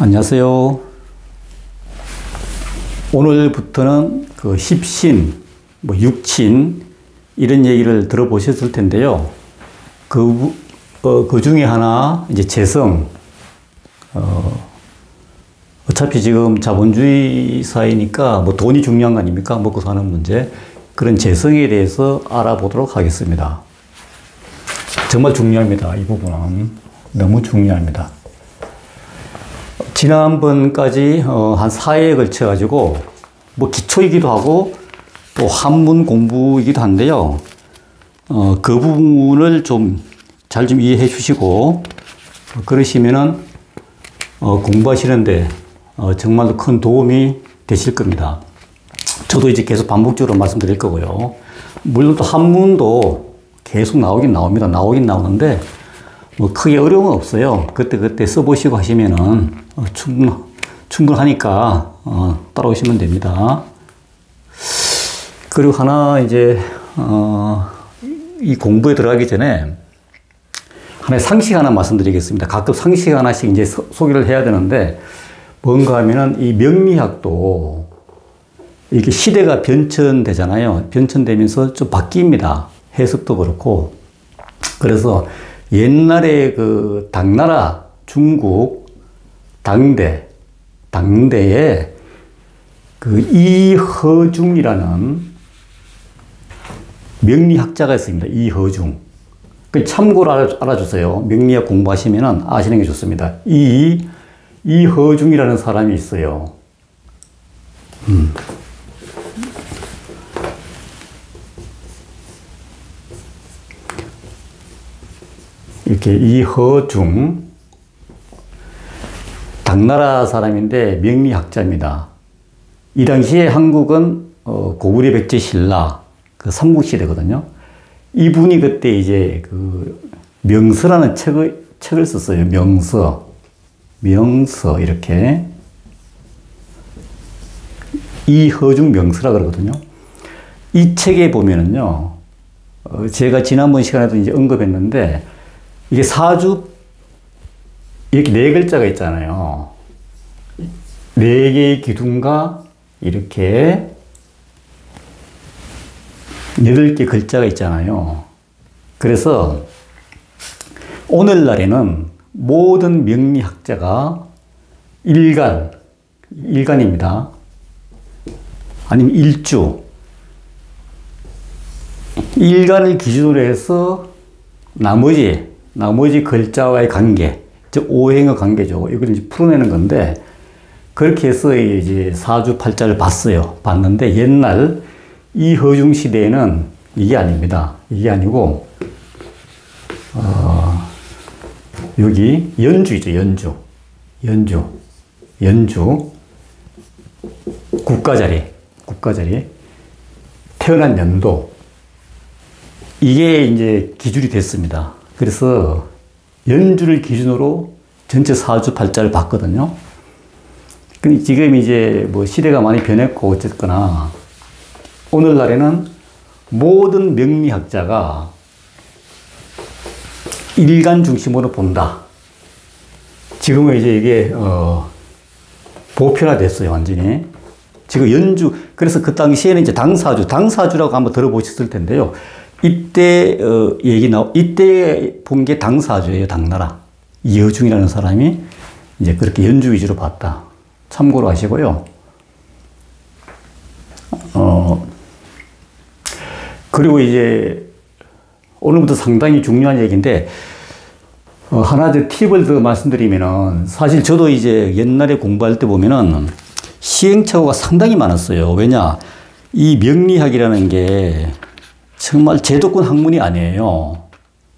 안녕하세요. 오늘부터는 그 십신, 육친, 이런 얘기를 들어보셨을 텐데요. 그 중에 하나, 이제 재성. 어차피 지금 자본주의 사회니까 돈이 중요한 거 아닙니까? 먹고 사는 문제. 그런 재성에 대해서 알아보도록 하겠습니다. 정말 중요합니다. 이 부분은. 너무 중요합니다. 지난번까지 한 4회에 걸쳐가지고 기초이기도 하고 또 한문 공부이기도 한데요. 그 부분을 좀 잘 이해해 주시고 그러시면은 공부하시는데 정말로 큰 도움이 되실 겁니다. 저도 이제 계속 반복적으로 말씀드릴 거고요. 물론 또 한문도 계속 나오긴 나옵니다. 나오긴 나오는데 크게 어려움은 없어요. 그때 써보시고 하시면은 충분하니까 따라오시면 됩니다. 그리고 하나 이제 이 공부에 들어가기 전에 하나의 상식 하나 말씀드리겠습니다. 가끔 상식 하나씩 이제 소개를 해야 되는데 뭔가 하면은 이 명리학도 이게 시대가 변천되잖아요. 변천되면서 좀 바뀝니다. 해석도 그렇고. 그래서 옛날에 그 당나라 중국 당대에 그 이허중이라는 명리학자가 있습니다. 이허중. 참고로 알아주세요. 명리학 공부하시면 아시는 게 좋습니다. 이허중이라는 사람이 있어요. 이렇게 이허중. 당나라 사람인데 명리학자입니다. 이 당시에 한국은 고구려 백제 신라 그 삼국시대거든요. 이분이 그때 이제 그 명서라는 책을 썼어요. 명서 이렇게 이허중 명서라 그러거든요. 이 책에 보면은요, 제가 지난번 시간에도 이제 언급했는데 이게 사주 이렇게 네 글자가 있잖아요. 네 개의 기둥과 이렇게 8개 글자가 있잖아요. 그래서 오늘날에는 모든 명리학자가 일간입니다. 아니면 일간을 기준으로 해서 나머지 글자와의 관계, 즉 오행의 관계죠. 이걸 이제 풀어내는 건데 그렇게 해서 이제 사주팔자를 봤는데 옛날 이허중 시대에는 이게 아닙니다. 이게 아니고 여기 연주이죠. 연주 국가자리 태어난 연도 이게 이제 기준이 됐습니다. 그래서 연주를 기준으로 전체 사주팔자를 봤거든요. 근데 지금 이제 시대가 많이 변했고 어쨌거나 오늘날에는 모든 명리학자가 일간 중심으로 본다. 지금은 이제 이게 보편화됐어요, 완전히. 지금 그래서 그 당시에는 이제 당사주라고 한번 들어보셨을 텐데요. 이때 이때 본 게 당사주예요, 당나라. 이허중이라는 사람이 이제 그렇게 연주 위주로 봤다. 참고로 하시고요. 그리고 이제 오늘부터 상당히 중요한 얘기인데 하나 팁을 더 말씀드리면은 사실 저도 이제 옛날에 공부할 때 보면은 시행착오가 상당히 많았어요. 왜냐? 이 명리학이라는 게 정말 제도권 학문이 아니에요.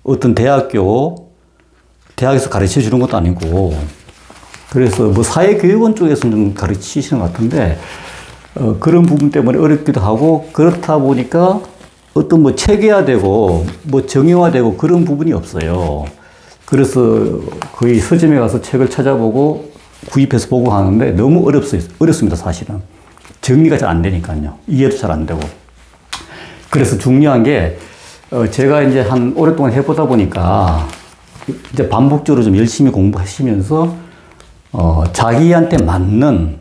어떤 대학에서 가르쳐 주는 것도 아니고 그래서 사회교육원 쪽에서는 좀 가르치시는 것 같은데 그런 부분 때문에 어렵기도 하고 그렇다 보니까 어떤 체계화되고 정형화되고 그런 부분이 없어요. 그래서 거의 서점에 가서 책을 찾아보고 구입해서 보고 하는데 너무 어렵습니다, 사실은. 정리가 잘 안 되니까요. 이해도 잘 안 되고. 그래서 중요한 게 제가 이제 오랫동안 해보다 보니까 이제 반복적으로 좀 열심히 공부하시면서 자기한테 맞는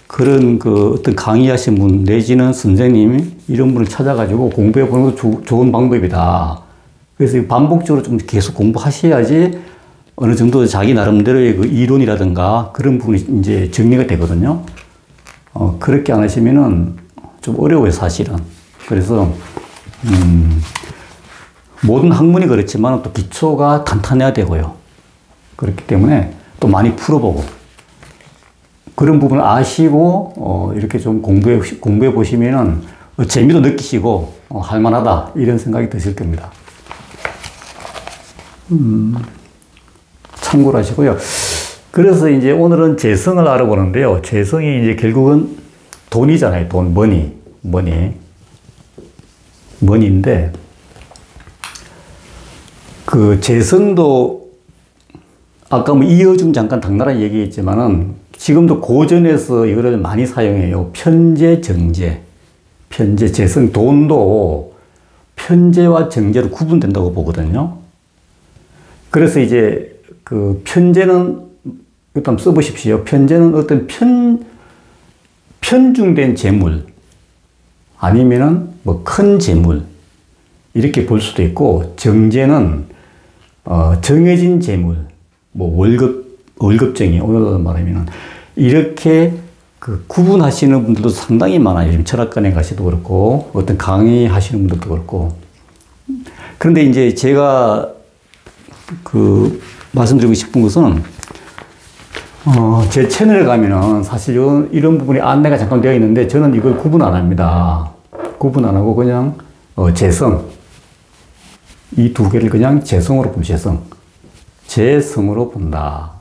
그런 그 어떤 강의하신 분 내지는 선생님 이런 분을 찾아가지고 공부해 보는 것도 좋은 방법이다. 그래서 반복적으로 좀 계속 공부하셔야지 어느 정도 자기 나름대로의 그 이론이라든가 그런 부분이 이제 정리가 되거든요. 그렇게 안 하시면은 좀 어려워요, 사실은. 그래서, 모든 학문이 그렇지만 또 기초가 탄탄해야 되고요. 그렇기 때문에 또 많이 풀어보고, 그런 부분을 아시고, 이렇게 좀 공부해 보시면은 재미도 느끼시고, 할만하다. 이런 생각이 드실 겁니다. 참고로 하시고요. 그래서 이제 오늘은 재성을 알아보는데요. 재성이 이제 결국은 돈이잖아요. 돈, 머니인데, 그 재성도 아까 뭐 이어중 잠깐 당나라 얘기했지만은 지금도 고전에서 이거를 많이 사용해요. 편재, 정재. 편재, 재성, 돈도 편재와 정재로 구분된다고 보거든요. 그래서 이제 그 편재는 일단 써보십시오. 편재는 어떤 편중된 재물, 아니면은 뭐 큰 재물, 이렇게 볼 수도 있고, 정재는, 정해진 재물, 뭐 월급쟁이, 오늘로 말하면은, 이렇게 그 구분하시는 분들도 상당히 많아요. 지금 철학관에 가시도 그렇고, 어떤 강의하시는 분들도 그렇고. 그런데 이제 제가 그 말씀드리고 싶은 것은, 제 채널에 가면은 사실 이런 부분이 안내가 잠깐 되어 있는데 저는 이걸 구분 안 합니다. 구분 안 하고 그냥, 재성. 이 두 개를 그냥 재성으로 봅니다. 재성으로 본다.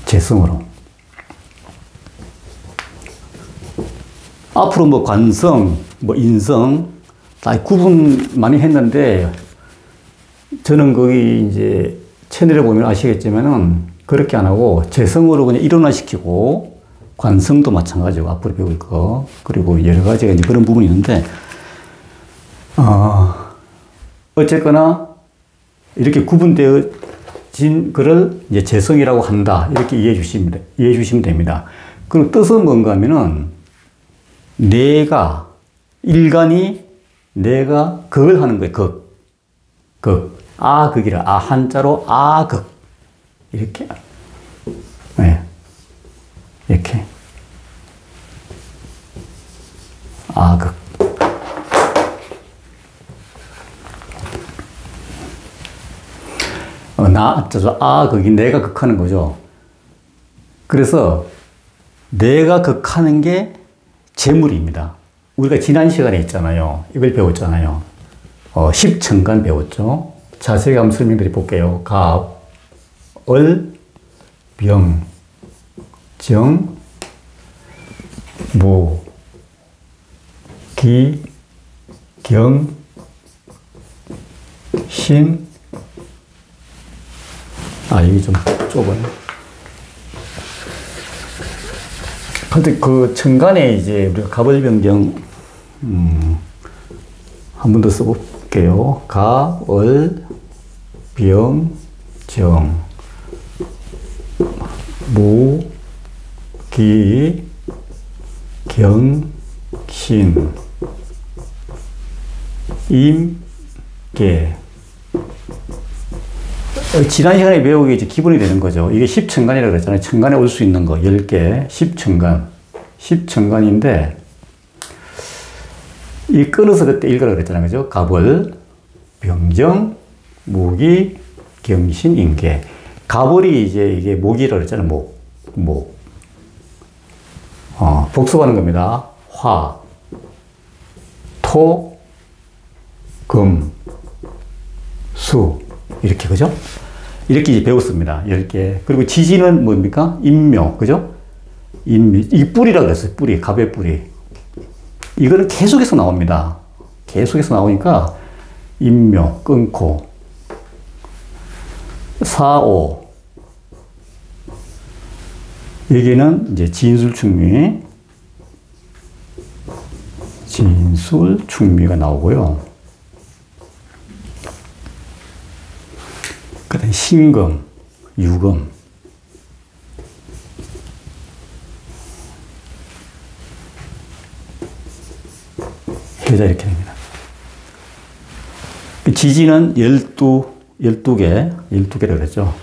재성으로. 앞으로 뭐 관성, 뭐 인성, 다 구분 많이 했는데 저는 거기 이제 채널에 보면 아시겠지만은 그렇게 안 하고 재성으로 그냥 일원화시키고, 관성도 마찬가지고 앞으로 배울 거, 그리고 여러 가지가 이제 그런 부분이 있는데, 어쨌거나 이렇게 구분되어진 거를 이제 재성이라고 한다. 이렇게 이해해 주시면 됩니다. 그럼 뜻은 뭔가 하면은 인간이 내가 극을 하는 거예요. 극. 아극이라. 한자로 아극. 이렇게. 네. 이렇게. 아극. 아극이 내가 극하는 거죠. 그래서 내가 극하는 게 재물입니다. 우리가 지난 시간에 있잖아요. 이걸 배웠잖아요. 십천간 배웠죠. 자세히 한번 설명드려 볼게요. 갑, 을, 병, 정, 무, 기, 경, 신. 여기 좀 좁아요. 근데 그 천간에 이제 우리가 갑을병정, 한 번 더 써볼게요. 갑, 을, 병, 정, 무, 기, 경, 신, 임, 계. 지난 시간에 배우기 이제 기본이 되는 거죠. 이게 십천간이라고 그랬잖아요. 천간에 올 수 있는 거, 10개. 십천간. 십천간인데, 이 끊어서 그때 읽으라고 그랬잖아요. 그죠? 갑을, 병정, 무기, 경신, 임계. 갑을이 이제 이게 목이라고 그랬잖아요. 목. 복습하는 겁니다. 화, 토, 금, 수. 이렇게, 그죠? 이렇게 이제 배웠습니다. 10개. 그리고 지지는 뭡니까? 인묘. 그죠? 인묘. 이 뿌리라고 그랬어요. 뿌리. 갑의 뿌리. 이거는 계속해서 나옵니다. 계속해서 나오니까, 인묘, 끊고, 사오. 여기는 이제 진술충미. 진술충미가 나오고요. 그 다음에 신금. 유금. 계좌 이렇게 됩니다. 지지는 12개라고 그랬죠.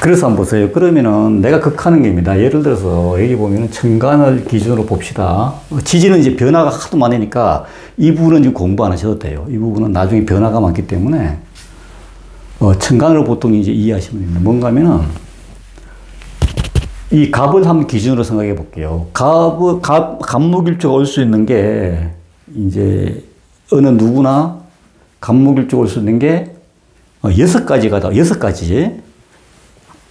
그래서 한번 보세요. 그러면은 내가 극하는 겁니다. 예를 들어서 여기 보면은 천간을 기준으로 봅시다. 지지는 이제 변화가 하도 많으니까 이 부분은 지금 공부 안 하셔도 돼요. 이 부분은 나중에 변화가 많기 때문에 천간으로 보통 이제 이해하시면 됩니다. 뭔가 하면은 이 갑을 한번 기준으로 생각해 볼게요. 갑목일주가 올 수 있는 게 이제 어느 누구나 갑목일주가 올 수 있는 게 6가지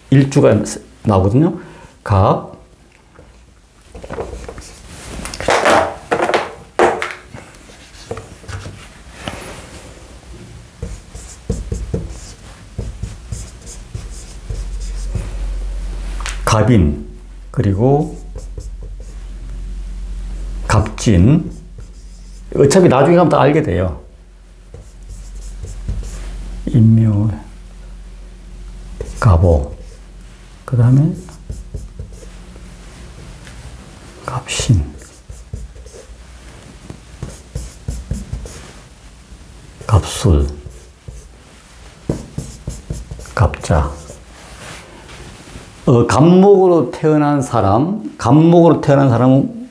일주가 나오거든요. 갑, 갑인, 그리고 갑진. 어차피 나중에 가면 다 알게 돼요. 인묘, 갑오. 그 다음에 갑신, 갑술, 갑자. 갑목으로 태어난 사람은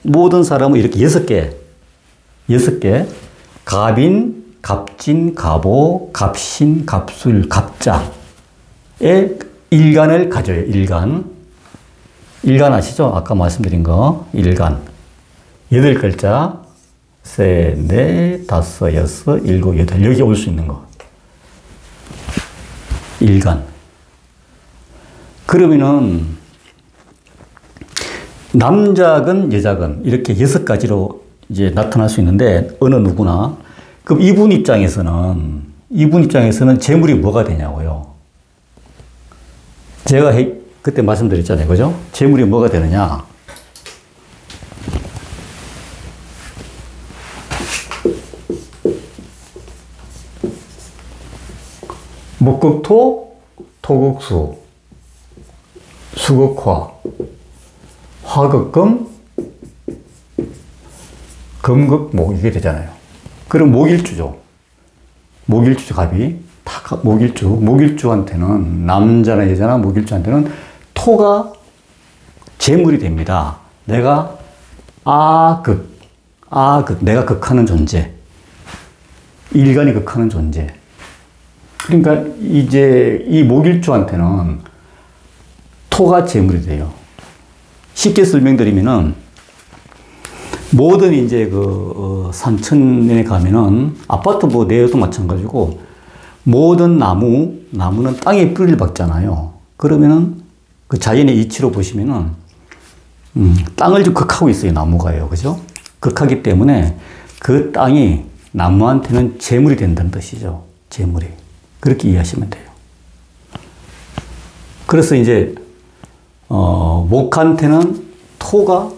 모든 사람은 이렇게 6개. 갑인, 갑진, 갑오, 갑신, 갑술, 갑자의 일간을 가져요. 일간 아시죠? 아까 말씀드린 거. 일간. 8글자. 셋, 넷, 다섯, 여섯, 일곱, 여덟. 여기 올 수 있는 거. 일간. 그러면은 남자건 여자건 이렇게 6가지로 이제 나타날 수 있는데 어느 누구나. 그럼 이분 입장에서는 재물이 뭐가 되냐고요. 제가 그때 말씀드렸잖아요. 그죠? 재물이 뭐가 되느냐. 목극토, 토극수, 수극화, 화극금, 금극목 이게 되잖아요. 그럼 목일주죠. 갑이. 다 목일주한테는 남자나 여자나 목일주한테는 토가 재물이 됩니다. 내가 내가 극하는 존재. 일간이 극하는 존재. 그러니까 이제 이 목일주한테는 토가 재물이 돼요. 쉽게 설명드리면은 모든 이제 산천에 가면은 아파트 내에도 마찬가지고 모든 나무는 땅에 뿌리를 박잖아요. 그러면은 그 자연의 이치로 보시면은 땅을 좀 극하고 있어요. 나무가요. 그죠? 극하기 때문에 그 땅이 나무한테는 재물이 된다는 뜻이죠. 재물이. 그렇게 이해하시면 돼요. 그래서 이제 목한테는 토가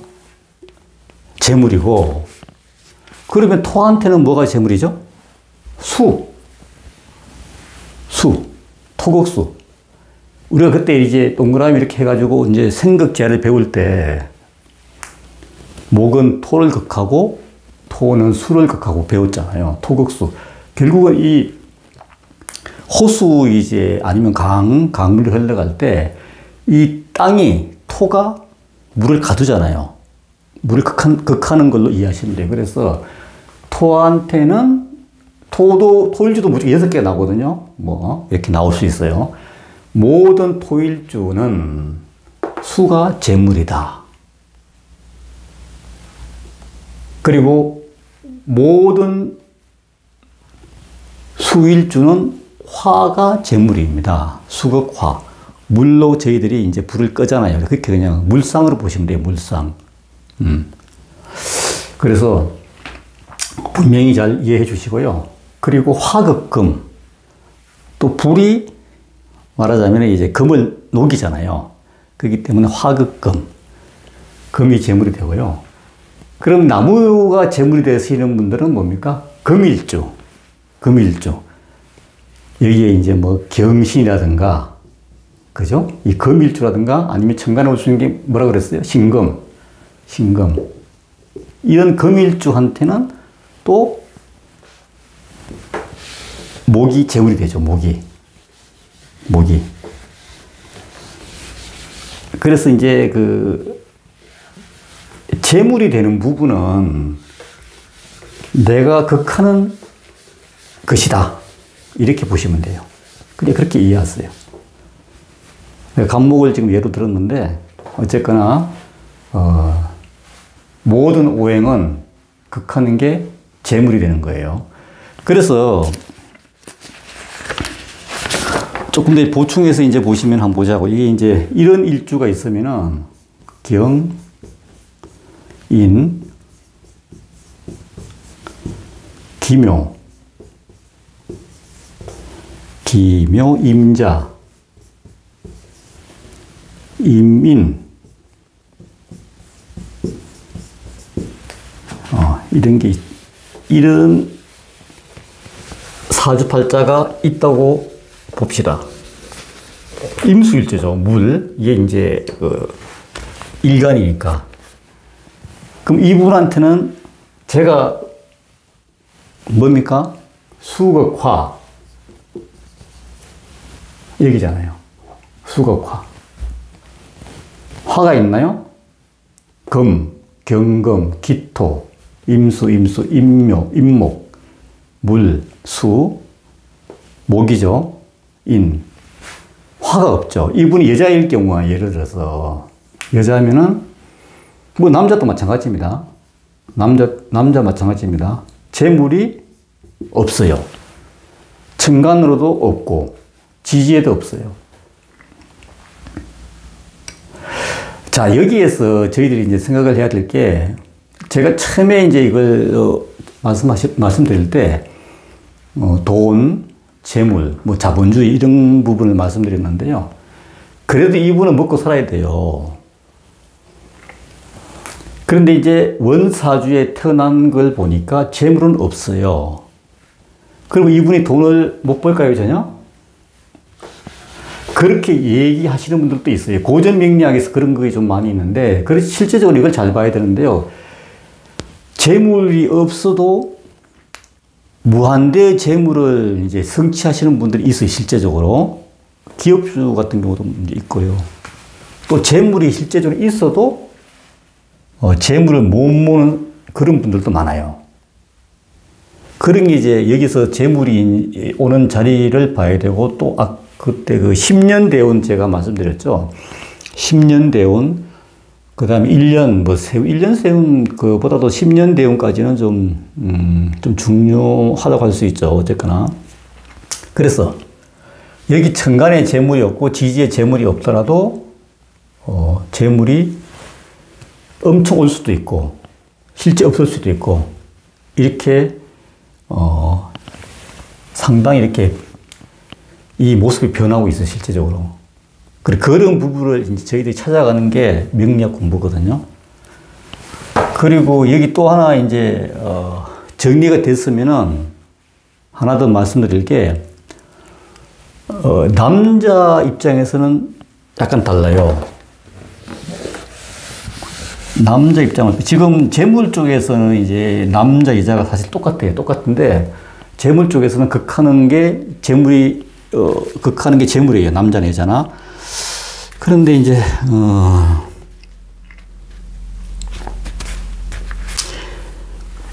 재물이고, 그러면 토한테는 뭐가 재물이죠? 토국수. 우리가 그때 이제 동그라미 이렇게 해가지고 이제 생극재를 배울 때 목은 토를 극하고 토는 수를 극하고 배웠잖아요. 토극수. 결국은 이 호수 이제 아니면 강물이 흘러갈 때 이 땅이 토가 물을 가두잖아요. 물을 극하는 걸로 이해하시면 돼요. 그래서 토한테는 토일주도 무조건 6개 나오거든요. 이렇게 나올 수 있어요. 모든 토일주는 수가 재물이다. 그리고 모든 수일주는 화가 재물입니다. 수극화. 물로 저희들이 이제 불을 끄잖아요. 그렇게 그냥 물상으로 보시면 돼요. 물상. 그래서 분명히 잘 이해해 주시고요. 그리고 화극금. 또 불이 말하자면 이제 금을 녹이잖아요. 그렇기 때문에 화극금. 금이 재물이 되고요. 그럼 나무가 재물이 되시는 분들은 뭡니까? 금일주. 여기에 이제 뭐 경신이라든가, 그죠? 이 금일주라든가 아니면 천간에 올 수 있는 게 뭐라 그랬어요? 신금. 신금. 이런 금일주한테는 또 목이 재물이 되죠. 목이. 그래서 이제 그 재물이 되는 부분은 내가 극하는 것이다. 이렇게 보시면 돼요. 그냥 그렇게 이해하세요. 간목을 지금 예로 들었는데, 어쨌거나, 모든 오행은 극하는 게 재물이 되는 거예요. 그래서, 조금 더 보충해서 이제 보시면 한번 보자고. 이게 이제 이런 일주가 있으면은, 경, 인, 기묘, 임자, 임인, 이런 사주팔자가 있다고 봅시다. 임수일제죠. 물. 이게 이제 일간이니까. 그럼 이분한테는 제가 뭡니까? 수극화 얘기잖아요. 수극화. 화가 있나요? 금, 경금, 기토, 임수, 임묘, 임목, 물, 수, 목이죠. 인. 화가 없죠. 이분이 여자일 경우가 예를 들어서 여자면은 뭐 남자도 마찬가지입니다. 남자 마찬가지입니다. 재물이 없어요. 천간으로도 없고 지지에도 없어요. 자, 여기에서 저희들이 이제 생각을 해야 될 게, 제가 처음에 이제 이걸 말씀드릴 때, 돈, 재물, 뭐 자본주의 이런 부분을 말씀드렸는데요. 그래도 이분은 먹고 살아야 돼요. 그런데 이제 원사주에 태어난 걸 보니까 재물은 없어요. 그리고 이분이 돈을 못 벌까요, 전혀? 그렇게 얘기하시는 분들도 있어요. 고전 명리학에서 그런 게 좀 많이 있는데, 그래서 실제적으로 이걸 잘 봐야 되는데요. 재물이 없어도 무한대의 재물을 이제 성취하시는 분들이 있어요, 실제적으로. 기업주 같은 경우도 있고요. 또 재물이 실제적으로 있어도 재물을 못 모는 그런 분들도 많아요. 그런 게 이제 여기서 재물이 오는 자리를 봐야 되고, 또 그때 그 10년 대운 제가 말씀드렸죠. 10년 대운, 그 다음에 1년, 1년 세운 그보다도 10년 대운까지는 좀 중요하다고 할 수 있죠. 어쨌거나. 그래서 여기 천간에 재물이 없고 지지에 재물이 없더라도, 재물이 엄청 올 수도 있고, 실제 없을 수도 있고, 이렇게, 상당히 이렇게 이 모습이 변하고 있어요, 실제적으로. 그런 부분을 이제 저희들이 찾아가는 게 명리학 공부거든요. 그리고 여기 또 하나 이제, 정리가 됐으면은 하나 더 말씀드릴 게, 남자 입장에서는 약간 달라요. 남자 입장은, 지금 재물 쪽에서는 이제 남자, 여자가 사실 똑같아요. 똑같은데, 재물 쪽에서는 극하는 게 재물이에요. 남자나 여자나. 그런데 이제,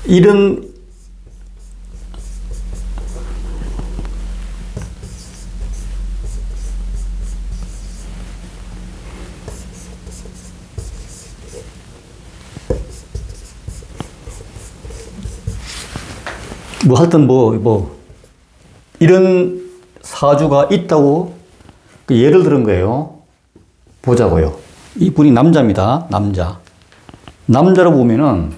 이런, 하여튼 이런 사주가 있다고 예를 들은 거예요. 보자고요. 이분이 남자입니다. 남자로 보면은,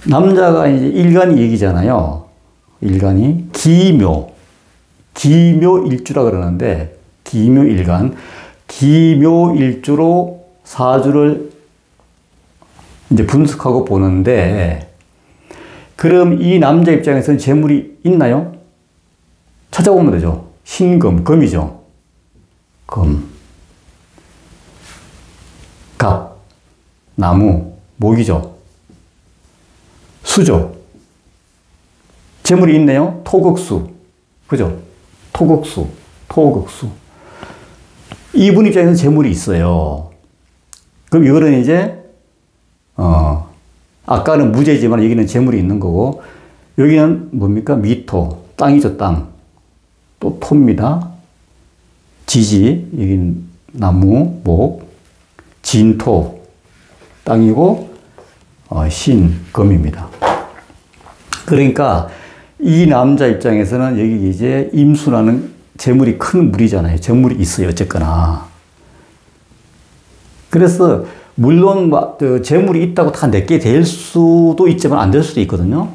남자가 이제 일간이 얘기잖아요. 일간이. 기묘일주라 그러는데, 기묘일간. 기묘일주로 사주를 이제 분석하고 보는데, 그럼 이 남자 입장에서는 재물이 있나요? 찾아보면 되죠. 신금, 금이죠. 금. 갑, 나무, 목이죠. 수죠. 재물이 있네요. 토극수. 그죠? 토극수, 토극수. 이분 입장에서는 재물이 있어요. 그럼 이거는 이제, 아까는 무재지만 여기는 재물이 있는 거고, 여기는 뭡니까? 미토. 땅이죠, 땅. 또 토입니다. 지지. 여긴 나무, 목. 진토. 땅이고, 신, 금입니다. 그러니까 이 남자 입장에서는 여기 이제 임수라는 재물이 큰 물이잖아요. 재물이 있어요. 어쨌거나. 그래서 물론 재물이 있다고 다 내게 될 수도 있지만 안 될 수도 있거든요.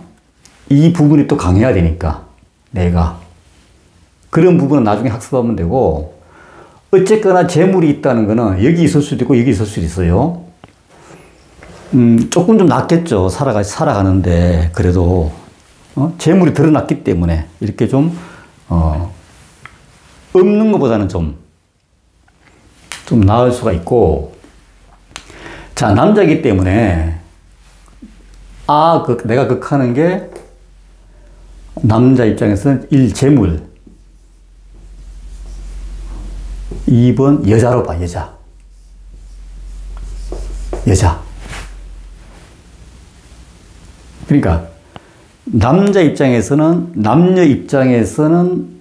이 부분이 또 강해야 되니까. 내가. 그런 부분은 나중에 학습하면 되고, 어쨌거나 재물이 있다는 거는 여기 있을 수도 있고 여기 있을 수도 있어요. 조금 좀 낫겠죠. 살아가는데. 그래도, 재물이 드러났기 때문에 이렇게 좀, 없는 것보다는 좀 나을 수가 있고. 자, 남자이기 때문에, 내가 극하는 게 남자 입장에서는 1. 재물. 2번 여자로 봐, 여자. 여자. 그러니까 남자 입장에서는 남녀 입장에서는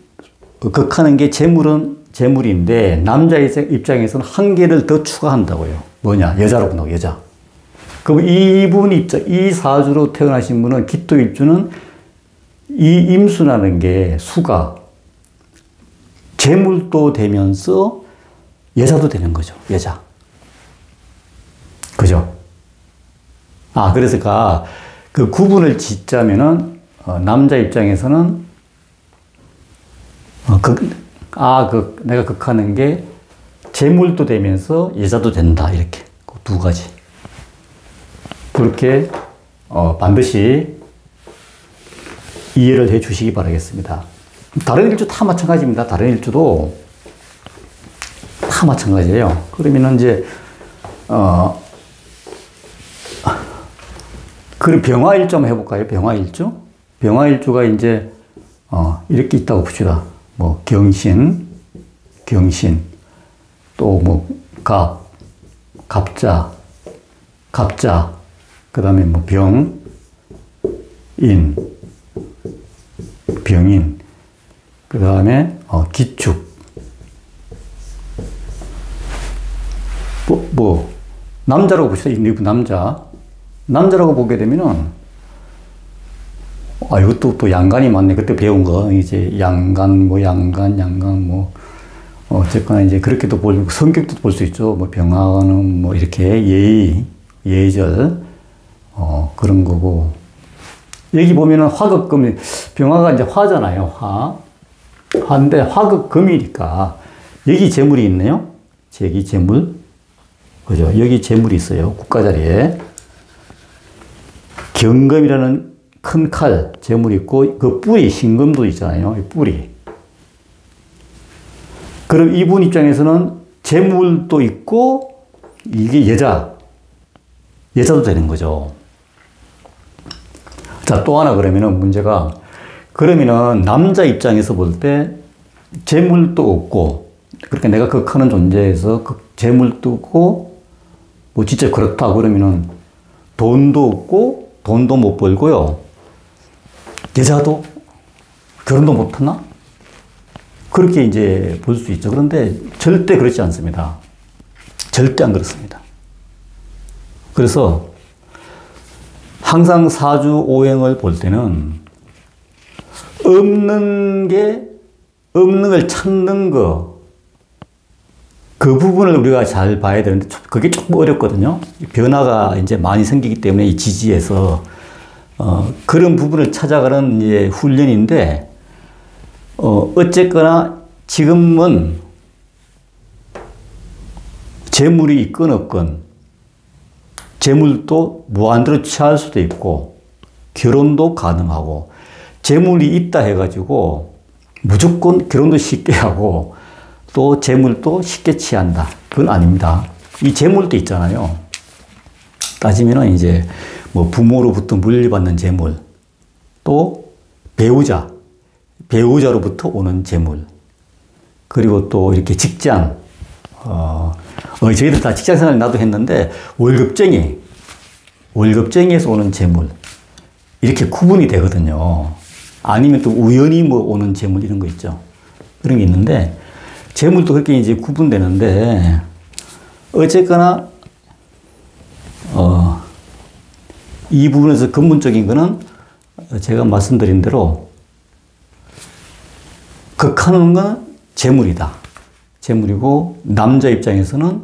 극하는 게 재물은 재물인데 남자 입장에서는 한 개를 더 추가한다고요. 뭐냐? 여자로 본다고, 여자. 그럼 이분 입장, 이 사주로 태어나신 분은 기토 입주는 이 임수라는 게 수가 재물도 되면서 여자도 되는 거죠. 여자. 그죠? 그래서 그 구분을 짓자면은, 남자 입장에서는, 내가 극하는 게 재물도 되면서 여자도 된다. 이렇게. 그 두 가지. 그렇게, 반드시 이해를 해 주시기 바라겠습니다. 다른 일주 다 마찬가지입니다. 다른 일주도 다 마찬가지예요. 그러면은 이제, 그리고 병화일주 한번 해볼까요? 병화일주? 병화일주가 이제, 이렇게 있다고 봅시다. 뭐, 경신, 또 뭐, 갑자, 그 다음에 뭐, 병인, 그 다음에, 기축. 남자라고 봅시다. 이분 남자라고 보게 되면은, 이것도 또 양간이 많네. 그때 배운 거. 이제 양간, 어쨌거나 이제 그렇게도 성격도 볼 수 있죠. 뭐 병화는 뭐 이렇게 예절, 그런 거고. 여기 보면은 화극금, 병화가 이제 화잖아요. 화인데 화극금이니까 여기 재물이 있네요. 여기 재물. 그죠? 여기 재물이 있어요. 국가 자리에. 경금이라는 큰 칼, 재물이 있고, 그 뿌리, 신금도 있잖아요. 뿌리. 그럼 이분 입장에서는 재물도 있고, 이게 여자도 되는 거죠. 자, 또 하나 그러면은 문제가, 그러면은 남자 입장에서 볼 때 재물도 없고, 그렇게 내가 극하는 존재에서 재물도 없고, 뭐 진짜 그렇다 그러면은 돈도 없고, 돈도 못 벌고요. 여자도 결혼도 못 하나? 그렇게 이제 볼 수 있죠. 그런데 절대 그렇지 않습니다. 절대 안 그렇습니다. 그래서 항상 사주 오행을 볼 때는 없는 걸 찾는 거, 그 부분을 우리가 잘 봐야 되는데 그게 조금 어렵거든요. 변화가 이제 많이 생기기 때문에 이 지지에서 그런 부분을 찾아가는 이제 훈련인데, 어쨌거나 지금은 재물이 있건 없건 재물도 무한대로 취할 수도 있고 결혼도 가능하고 재물이 있다 해가지고 무조건 결혼도 쉽게 하고 또 재물도 쉽게 취한다. 그건 아닙니다. 이 재물도 있잖아요. 따지면은 이제 뭐 부모로부터 물려받는 재물, 또 배우자로부터 오는 재물, 그리고 또 이렇게 직장, 저희들 다 직장 생활 나도 했는데 월급쟁이에서 오는 재물, 이렇게 구분이 되거든요. 아니면 또 우연히 뭐 오는 재물 이런 거 있죠. 그런 게 있는데 재물도 그렇게 이제 구분되는데 어쨌거나 이 부분에서 근본적인 거는 제가 말씀드린 대로 극하는 건 재물이다. 재물이고 남자 입장에서는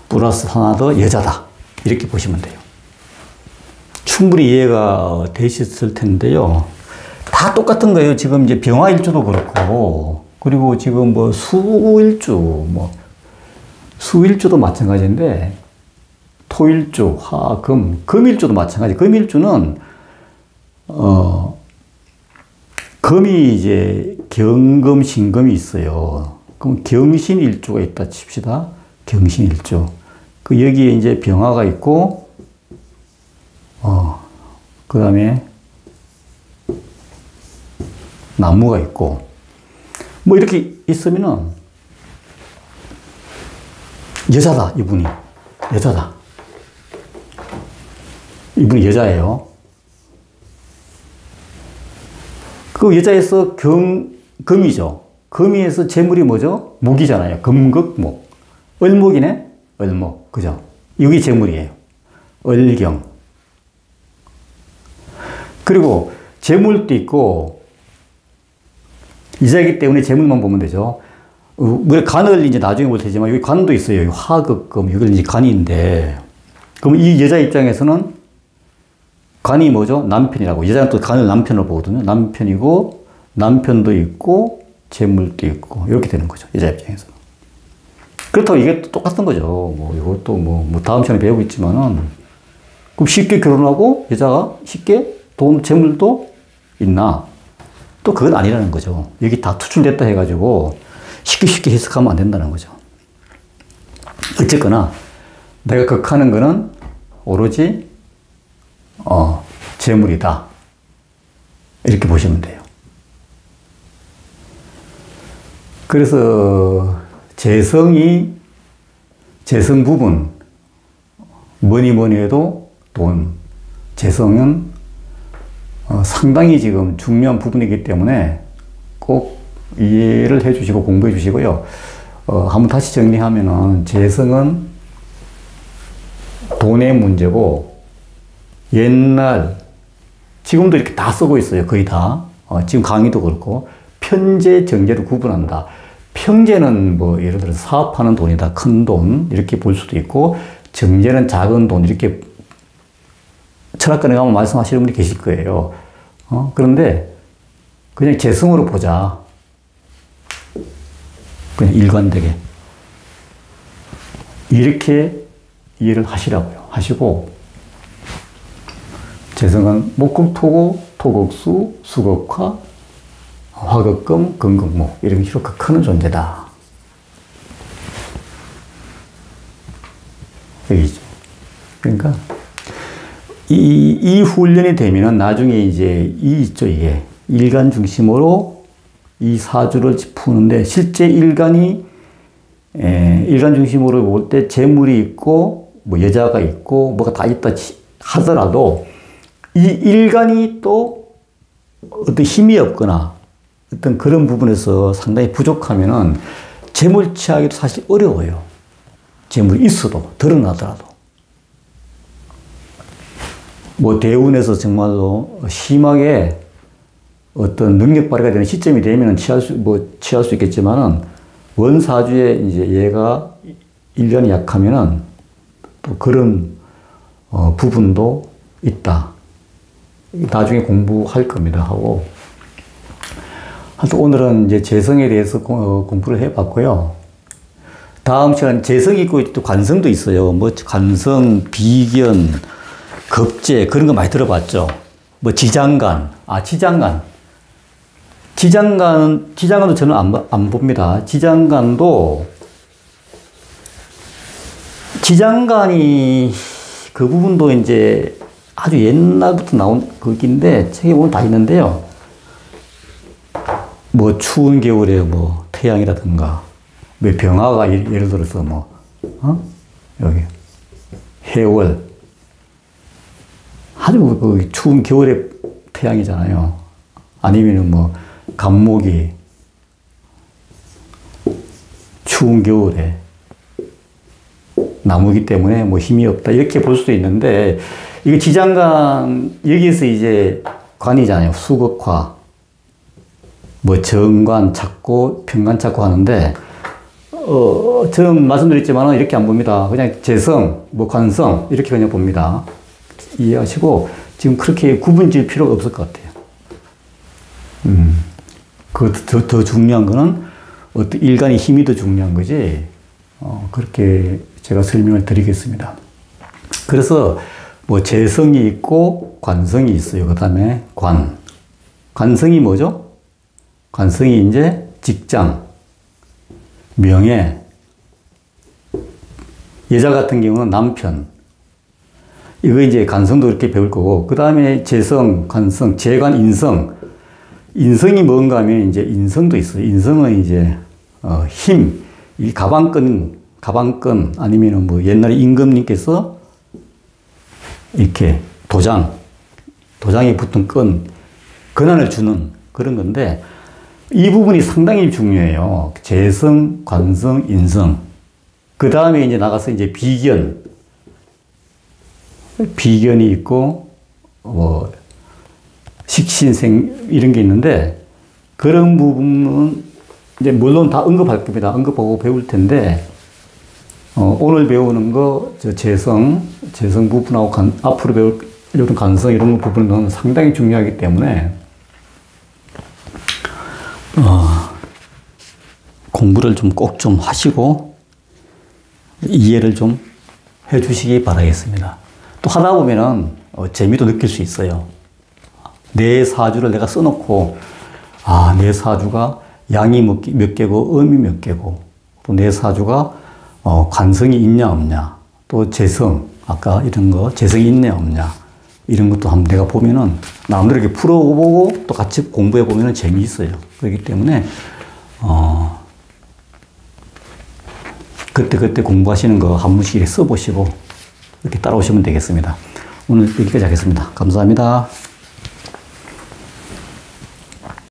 플러스 하나 더 여자다. 이렇게 보시면 돼요. 충분히 이해가 되셨을 텐데요. 다 똑같은 거예요. 지금 이제 병화일주도 그렇고, 그리고 지금 뭐 수일주도 마찬가지인데, 토일주, 화, 금일주도 마찬가지. 금일주는, 금이 이제 경금, 신금이 있어요. 그럼 경신일주가 있다 칩시다. 경신일주. 여기에 이제 병화가 있고, 그 다음에 나무가 있고, 뭐 이렇게 있으면은 여자다, 이분이. 여자다. 이분이 여자예요. 그 여자에서 금이죠. 금이에서 재물이 뭐죠? 목이잖아요. 금극목. 을목이네? 을목. 그죠? 여기 재물이에요. 을경. 그리고 재물도 있고, 이자이기 때문에 재물만 보면 되죠. 우리 간을 이제 나중에 볼 테지만, 여기 간도 있어요. 여기 화극금. 여기 이제 간인데, 그럼 이 여자 입장에서는 간이 뭐죠? 남편이라고. 여자는 또 간을 남편으로 보거든요. 남편이고, 남편도 있고, 재물도 있고, 이렇게 되는 거죠. 여자 입장에서. 그렇다고 이게 또 똑같은 거죠. 뭐, 이것도 뭐 다음 시간에 배우고 있지만은, 그럼 쉽게 결혼하고, 여자가 쉽게 돈, 재물도 있나? 또 그건 아니라는 거죠. 여기 다 투출됐다 해가지고 쉽게 해석하면 안 된다는 거죠. 어쨌거나 내가 극하는 거는 오로지 재물이다. 이렇게 보시면 돼요. 그래서 재성 부분, 뭐니 해도 돈, 재성은 상당히 지금 중요한 부분이기 때문에 꼭 이해를 해 주시고 공부해 주시고요. 한번 다시 정리하면은 재성은 돈의 문제고, 옛날, 지금도 이렇게 다 쓰고 있어요. 거의 다. 지금 강의도 그렇고, 편재, 정재로 구분한다. 평재는 뭐 예를 들어서 사업하는 돈이다. 큰 돈. 이렇게 볼 수도 있고, 정재는 작은 돈. 이렇게 철학관에 가면 말씀하시는 분이 계실 거예요. 그런데 그냥 재성으로 보자. 그냥 일관되게. 이렇게 이해를 하시라고요. 하시고, 재성은 목금토고, 토극수, 수극화, 화극금, 금극목. 이런 식으로 극하는 존재다. 여기죠. 그러니까, 이 훈련이 되면은 나중에 이제 이게 일간 중심으로 이 사주를 푸는데, 실제 일간 중심으로 볼 때 재물이 있고, 뭐 여자가 있고, 뭐가 다 있다 하더라도 이 일간이 또 어떤 힘이 없거나 어떤 그런 부분에서 상당히 부족하면은 재물 취하기도 사실 어려워요. 재물이 있어도, 드러나더라도. 뭐 대운에서 정말로 심하게 어떤 능력 발휘가 되는 시점이 되면 취할 수 있겠지만은, 원사주에 이제 얘가 일간이 약하면은 또 그런 부분도 있다. 나중에 공부할 겁니다. 하고. 하여튼 오늘은 이제 재성에 대해서 공부를 해봤고요. 다음 시간 재성이 있고 또 관성도 있어요. 뭐 관성, 비견, 급제 그런 거 많이 들어봤죠. 뭐 지장간. 지장간도 저는 안 봅니다. 지장간이 그 부분도 이제 아주 옛날부터 나온 거긴데 책에 보면 다 있는데요. 뭐 추운 겨울에 뭐 태양이라든가 뭐 병화가 예를 들어서 뭐 여기 해월 아주 그 추운 겨울에 태양이잖아요. 아니면은 뭐 간목이 추운 겨울에 나무기 때문에 뭐 힘이 없다 이렇게 볼 수도 있는데 이거 지장간 여기에서 이제 관이잖아요. 수극화 뭐 정관 찾고 평관 찾고 하는데 저는 말씀드렸지만 이렇게 안 봅니다. 그냥 재성 뭐 관성 이렇게 그냥 봅니다. 이해하시고 지금 그렇게 구분 지을 필요가 없을 것 같아요. 더 중요한 거는 어떤 일간의 힘이 더 중요한 거지. 그렇게 제가 설명을 드리겠습니다. 그래서 뭐 재성이 있고 관성이 있어요. 그 다음에 관성이 뭐죠? 관성이 이제 직장, 명예, 여자 같은 경우는 남편. 이거 이제 관성도 이렇게 배울 거고, 그 다음에 재성, 관성, 재관, 인성. 인성이 뭔가 하면 이제 인성도 있어요. 인성은 이제, 힘, 이 가방끈 아니면은 뭐 옛날에 임금님께서 이렇게 도장에 붙은 권한을 주는 그런 건데, 이 부분이 상당히 중요해요. 재성, 관성, 인성. 그 다음에 이제 나가서 이제 비견이 있고, 뭐, 식신생, 이런 게 있는데, 그런 부분은 이제 물론 다 언급할 겁니다. 언급하고 배울 텐데, 오늘 배우는 거, 재성 부분하고 앞으로 배울 관성 이런 부분은 상당히 중요하기 때문에, 공부를 좀 꼭 좀 하시고 이해를 좀 해 주시기 바라겠습니다. 또 하다 보면은 재미도 느낄 수 있어요. 내 사주를 내가 써놓고 내 사주가 양이 몇 개고 음이 몇 개고 또 내 사주가 관성이 있냐 없냐 또 재성 아까 이런 거 재성이 있냐 없냐 이런 것도 한번 내가 보면은 남들 이렇게 풀어보고 또 같이 공부해 보면은 재미있어요. 그렇기 때문에 그때 공부하시는 거 한 번씩 이렇게 써보시고 이렇게 따라오시면 되겠습니다. 오늘 여기까지 하겠습니다. 감사합니다.